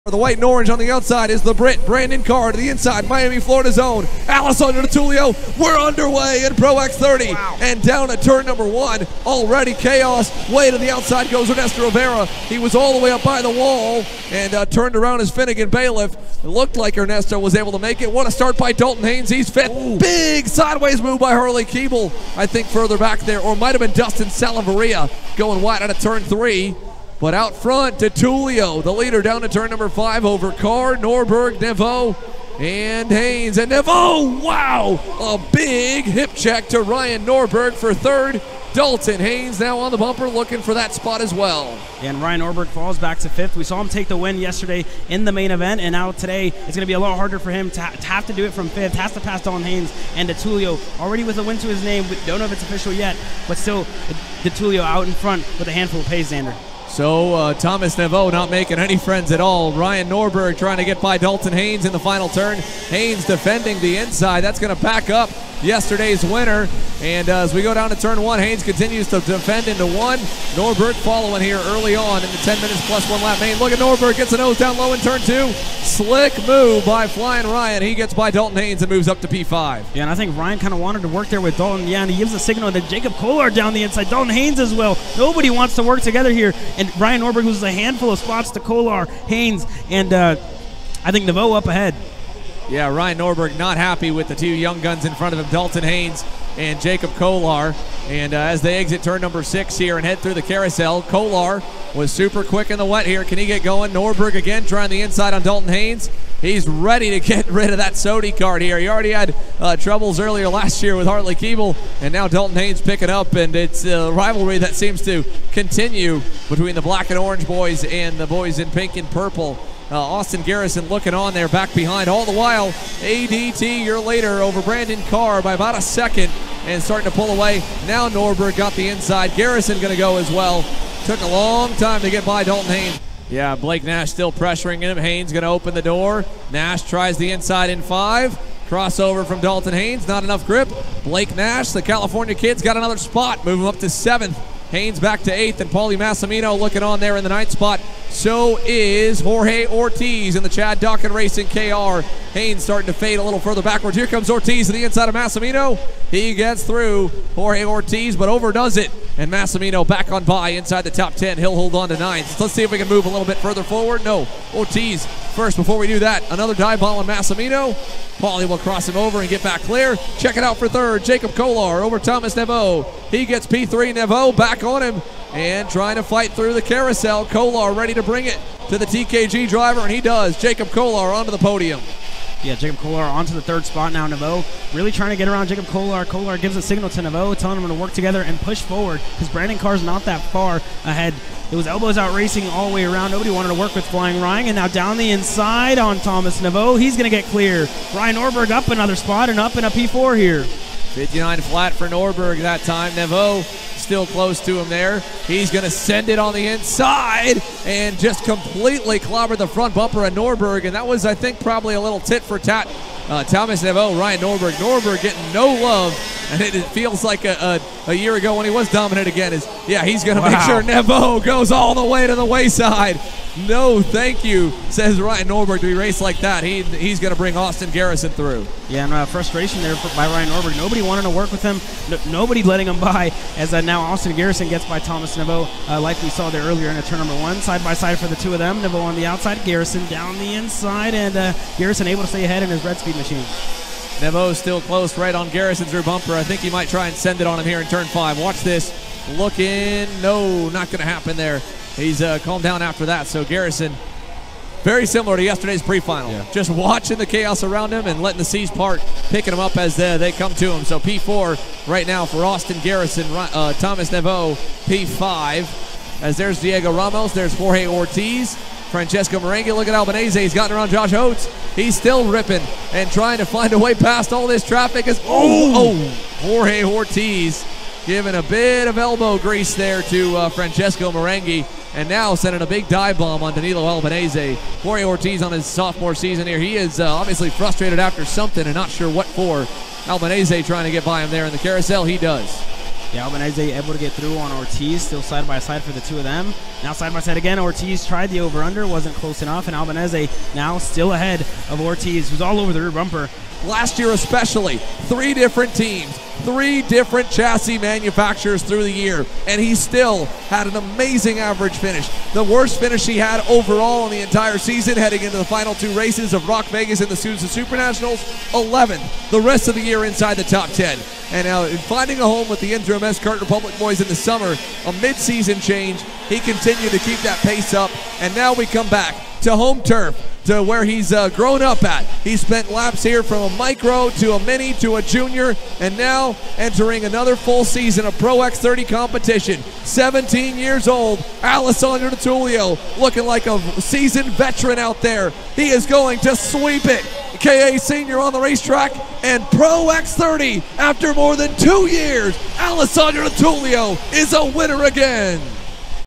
The white and orange on the outside is the Brit, Brandon Kart to the inside, Miami, Florida zone. Alessandro Tullio, we're underway in Pro X30. Wow. And down at turn number one, already chaos. Way to the outside goes Ernesto Rivera. He was all the way up by the wall and turned around as Finnegan Bailiff. It looked like Ernesto was able to make it. What a start by Dalton Haynes. He's fifth. Ooh. Big sideways move by Harley Keeble, I think further back there, or might have been Dustin Salaveria going wide out of turn three. But out front to Tullio, the leader, down to turn number 5 over Carr, Norberg, Neveau, and Haynes. And Neveau, wow! A big hip check to Ryan Norberg for third. Dalton Haynes now on the bumper looking for that spot as well. And Ryan Norberg falls back to 5th. We saw him take the win yesterday in the main event, and now today it's going to be a lot harder for him to have to do it from 5th, has to pass Dalton Haynes and DeTullio, already with a win to his name. We don't know if it's official yet, but still DeTullio out in front with a handful of pace, Xander. So Thomas Neveau not making any friends at all. Ryan Norberg trying to get by Dalton Haynes in the final turn. Haynes defending the inside. That's going to back up yesterday's winner. And as we go down to turn 1, Haynes continues to defend into 1. Norberg following here early on in the 10 minutes plus 1 lap main. Look at Norberg, gets a nose down low in turn 2. Slick move by Flying Ryan. He gets by Dalton Haynes and moves up to P5. Yeah, and I think Ryan kind of wanted to work there with Dalton. Yeah, and he gives a signal to Jacob Kolar down the inside. Dalton Haynes as well. Nobody wants to work together here. And Ryan Norberg loses a handful of spots to Kolar, Haynes, and I think Neveau up ahead. Yeah, Ryan Norberg not happy with the two young guns in front of him, Dalton Haynes and Jacob Kolar. And as they exit turn number 6 here and head through the carousel, Kolar was super quick in the wet here. Can he get going? Norberg again trying the inside on Dalton Haynes. He's ready to get rid of that Sodi card here. He already had troubles earlier last year with Harley Keeble, and now Dalton Haynes picking up, and it's a rivalry that seems to continue between the black and orange boys and the boys in pink and purple. Austin Garrison looking on there, back behind. All the while, ADT, your leader, over Brandon Carr by about a second and starting to pull away. Now Norberg got the inside. Garrison going to go as well. Took a long time to get by Dalton Haynes. Yeah, Blake Nash still pressuring him. Haynes going to open the door. Nash tries the inside in 5. Crossover from Dalton Haynes, not enough grip. Blake Nash, the California kid's got another spot, moving up to 7th. Haynes back to 8th, and Paulie Massimino looking on there in the 9th spot. So is Jorge Ortiz in the Chad Dawkins Racing KR. Haynes starting to fade a little further backwards. Here comes Ortiz to the inside of Massimino. He gets through Jorge Ortiz, but overdoes it. And Massimino back on by inside the top 10. He'll hold on to 9th. Let's see if we can move a little bit further forward. No, Ortiz first. Before we do that, another dive ball on Massimino. Paulie will cross him over and get back clear. Check it out for third. Jacob Kolar over Thomas Neveau. He gets P3. Neveau back on him and trying to fight through the carousel. Kolar ready to bring it to the TKG driver, and he does. Jacob Kolar onto the podium. Yeah, Jacob Kolar onto the 3rd spot now. Neveau really trying to get around Jacob Kolar. Kolar gives a signal to Neveau, telling him to work together and push forward because Brandon Carr's not that far ahead. It was elbows out racing all the way around. Nobody wanted to work with Flying Ryan. And now down the inside on Thomas Neveau. He's going to get clear. Ryan Norberg up another spot and up in a P4 here. 59 flat for Norberg that time. Neveau still close to him there. He's going to send it on the inside and just completely clobber the front bumper of Norberg. And that was, I think, probably a little tit for tat. Thomas Neveau, Ryan Norberg. Norberg getting no love. And it feels like a year ago when he was dominant again. He's going to make sure Neveau goes all the way to the wayside. No, thank you, says Ryan Norberg, to be raced like that. He's going to bring Austin Garrison through. Yeah, and frustration there by Ryan Norberg. Nobody wanted to work with him. Nobody letting him by, as now Austin Garrison gets by Thomas Neveau, like we saw there earlier in turn number 1. Side by side for the two of them. Neveau on the outside, Garrison down the inside, and Garrison able to stay ahead in his red speed machine. Neveau still close right on Garrison's rear bumper. I think he might try and send it on him here in turn 5. Watch this. Looking. No, not going to happen there. He's calmed down after that. So Garrison, very similar to yesterday's pre-final. Yeah. Just watching the chaos around him and letting the seas part, picking him up as they come to him. So P4 right now for Austin Garrison, Thomas Neveau, P5. As there's Diego Ramos, there's Jorge Ortiz. Francesco Merengue, look at Albanese. He's gotten around Josh Oates. He's still ripping and trying to find a way past all this traffic. Jorge Ortiz giving a bit of elbow grease there to Francesco Merengue. And now sending a big dive bomb on Danilo Albanese. Jorge Ortiz on his sophomore season here. He is obviously frustrated after something and not sure what for. Albanese trying to get by him there in the carousel. He does. Yeah, Albanese able to get through on Ortiz, still side by side for the two of them. Now side by side again, Ortiz tried the over-under, wasn't close enough, and Albanese now still ahead of Ortiz, who's all over the rear bumper. Last year especially, 3 different teams, 3 different chassis manufacturers through the year, and he still had an amazing average finish. The worst finish he had overall in the entire season, heading into the final 2 races of Rock Vegas and the SKUSA Super Nationals, 11th. The rest of the year inside the top 10. And now finding a home with the interim Kart Republic boys in the summer, a mid-season change, he continued to keep that pace up, and now we come back to home turf, to where he's grown up at. He spent laps here from a micro to a mini to a junior, and now entering another full season of Pro X30 competition. 17 years old, Alessandro Tullio, looking like a seasoned veteran out there. He is going to sweep it. KA Senior on the racetrack, and Pro X30, after more than 2 years, Alessandro Tullio is a winner again.